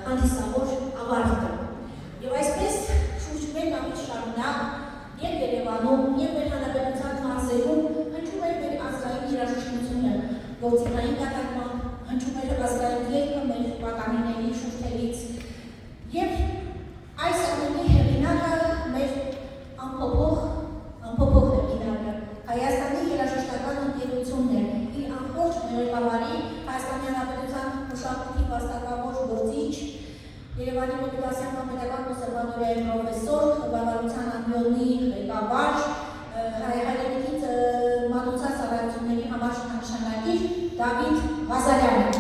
հանդիսավոր ավարտը։ Եվ այսպես շուրջ մեկ ամիս շարունակ և Երևանում, և մեր հանրապետության մարզերում հնչում էր մեր ազգային երաժշտությունը գործիքային կատարմամբ, հնչում էր ազգային երգը մեր պատանիների շուրթերից և այս ամենի հեղինակը մեր անփոփոխ հեղինակը Հայաստանի երաժշտական ընկերությունն է, իր ամբողջ ղեկավարի Հայաստանի Հանրապետության մշակույթի վաստակավոր գործիչ, Երևանի Պետական Պետական կոնսերվատորիայի պրոֆեսոր, ղեկավարության ամբիոնի ղեկավար, հայրենիքից մատուցած ծառայությունների համար նշանակիր Դավիթ Ղազարյանը։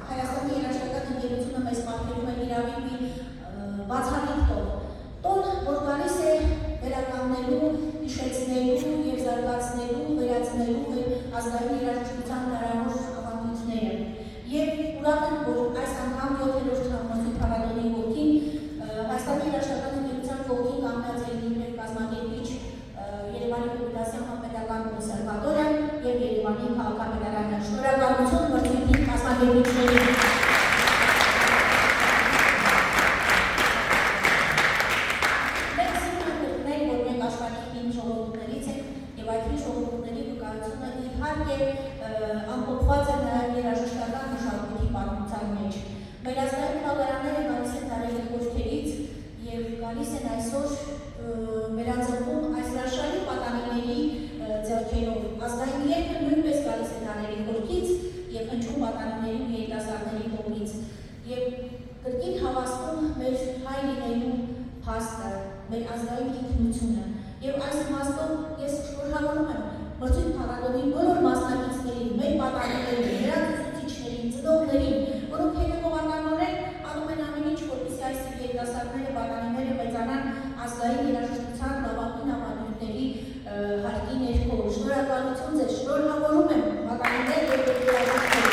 Հայաստանի երաժշտական ընկերությունը մեզ պարգևում է իրավի մի բացառիկ տոն, որ գալիս է վերականգնելու, հիշեցնելու և զարգացնելու, վերացնելու ազգային երաժշտության դարավոր ավանդույթները։ Եվ ուրախ եմ, որ այս անգամ 7-րդ համոզի փառատոնի ոգին Հայաստանի երաժշտական ընկերության ոգին կանգնած է իբրև կազմակերպիչ Երևանի Պետական Պետական կոնսերվատորիան և Երևանի քաղաքապետարանը։ Շնորհակալություն մրցույթի կազմակերպիչներին։ Ամփոփված է նաև երաժշտական մշակույթի պատմության մեջ։ Մեր ազգային խաղարանները գալիս են դարերի խորքերից և գալիս են այսօր վերածնվում այս հրաշալի պատանիների ձեռքերով։ Ազգային երգը նույնպես գալիս է դարերի խորքից և հնչում պատանիների ու երիտասարդների կողմից։ Եվ կրկին հավաստում մեր հայ լինելու փաստը, մեր ազգային ինքնությունը։ Եվ այս իմաստով ես շնորհավորում եմ մրցույթ փառատոնի բոլոր մասնակիցներին, մեր պատանիներին, նրանց ուսուցիչներին, ծնողներին, որոնք հետևողականորեն անում են ամեն ինչ, որպեսզի այս երիտասարդները, պատանիները մեծանան ազգային երաժշտության լավագույն ավանդույթների հարկի ներքո։ Շնորհակալություն ձեզ, շնորհավորում եմ պատանիներ և երաժշտներ։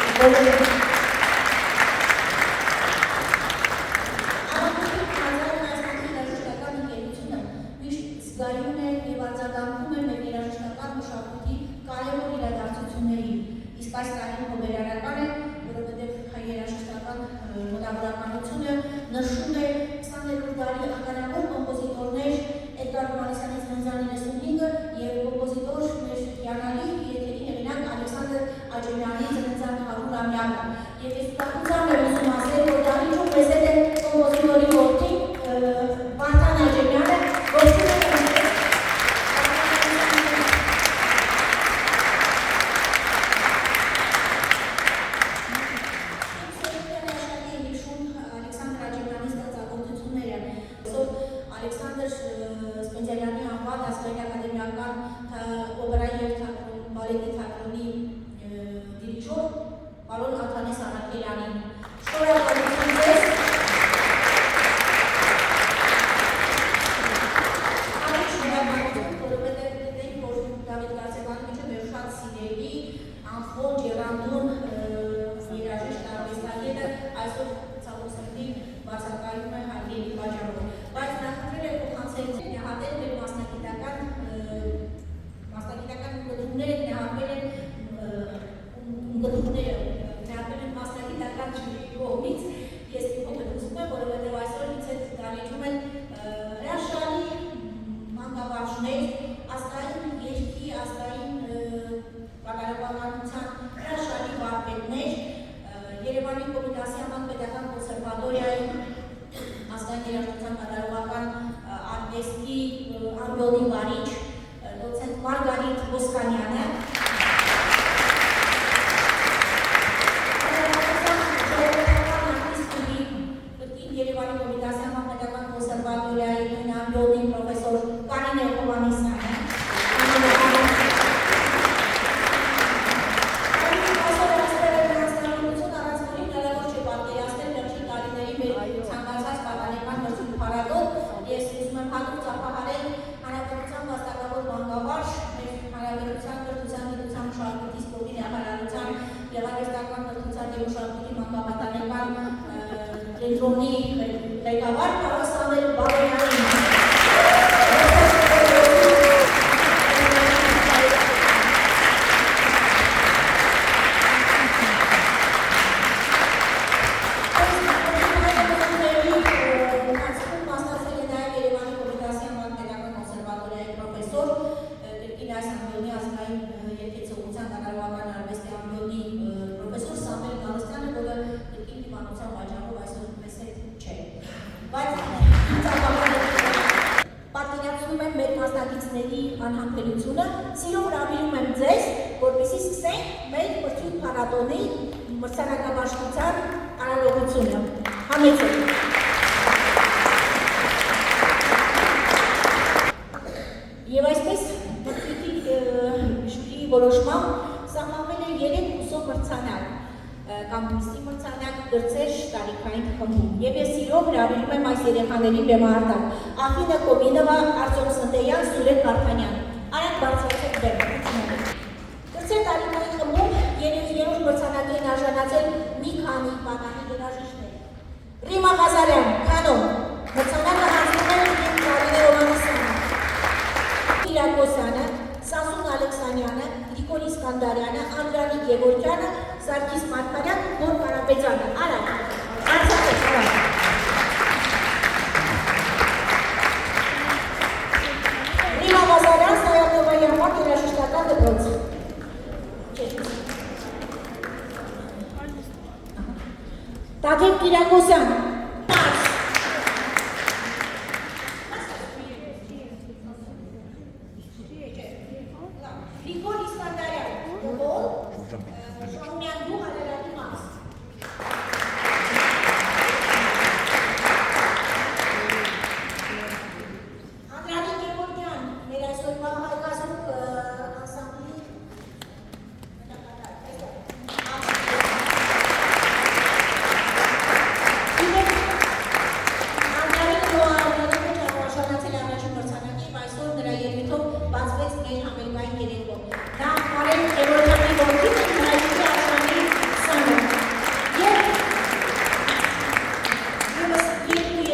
Զգայուն է և արձագանքում է մեր երաժշտական մշակույթի կարևոր իրադարձություններին։ Իսկ այս տարին հոբերարական է, որովհետև հայ երաժշտական մտավորականությունը նշում է 20-րդ դարի ականավոր կոմպոզիտորներ Էդգար Հովհաննիսյանի ծննդյան 95-ը և կոմպոզիտոր մեր հիանալի եթերի հեղինակ Ալեքսանդր Աջեմյանի ծննդյան 100-ամյակը։ Եվ ես ուրախությամբ եմ ուզում ասել, որ դահլիճում մեզ հետ է կոմպոզիտորի որդի Վարդան Աջեմյանը, որը Ալեքսանդր Սպենդիարյանի անվան ազգային ակադեմիական օպերայի և բալետի թատրոնի դիրիժոր պարոն Աթանես Արաքելյանին։ Շնորհակալություն ձեզ։ Ավելի շնորհակալություն, որովհետև գիտենք, որ Դավիթ Ղազարյանը մինչև մեր շատ սիրելի, անխոջ, եռանդուն երաժիշտ արվեստագետը այսօր ցավոք սրտի բացակայում է հարգելի պատճառով։ Բայց նախընտրել է փոխանցել նահատել մեր մասնագիտական գծումները նահատվել են մասնագիտական ժյուրիի կողմից։ Ես փոքր ուզում եմ, որովհետև այսօր ինձ հետ դահլիճում են հրաշալի մանկավարժներ, ազգային երգի, ազգային կատարողականության հրաշալի վարպետներ, Երևանի Կոմիտասիական Պետական կոնսերվատորիայի ազգային երաժշտության կատարողական արվեստի ամբիոնի վարիչ դոցենտ Մարգարիտ Ոսկանյանը, Երևանի Կոմիտասիական Պետական կոնսերվատորիայի ամբիոնի պրոֆեսոր Կարինե Հովհաննիսյանը, Ես ուզում եմ հատուկ ծափահարել հանրապետության վաստակավոր բանկավարժ, մեր հանրապետության կրթության, գիտության, մշակույթի, սպորտի նախարարության, գեղարվեստական կրթության և մշակույթի մանկապատանեկան կենտրոնի ղեկավար պարոն Սամվել Բաբայանին։ փառատոնի մրցանակաբաշխության արարողությունը։ Համեցեք։ Եվ այսպես ժյուրիի որոշմամբ սահմանվել է 3 ուսող մրցանակ կամ նիստի մրցանակ գրծեր տարիքային խմբում։ Եվ ես սիրով հրավիրում եմ այս երեխաներին բեմահարտակ Ախինա Կոմինովա, Արտյոմ Սնդեյան, Սուրեն Վարդանյան։ Արեք բարձրացեք բեմ։ Գրծեր տարիքային խմբում երրորդ մրցանակի են արժանացել մի քանի պատանի երաժիշտներ։ Ռիմա Ղազարյան, Քանո, մրցանակը հանձնում է Կարինե Հովհաննիսյանը, Իրակոսյանը, Սասուն Ալեքսանյանը, Գրիգոր Իսկանդարյանը, Անդրանիկ Գևորգյանը, Սարգիս Մարգարյան, Գոր Կարապետյանը։ Արագ, արցախեք, արագ։ Ռիմա Ղազարյան, Սայաթովայի համար երաժշտական դպրոց։ Տաթև Կիրակոսյան,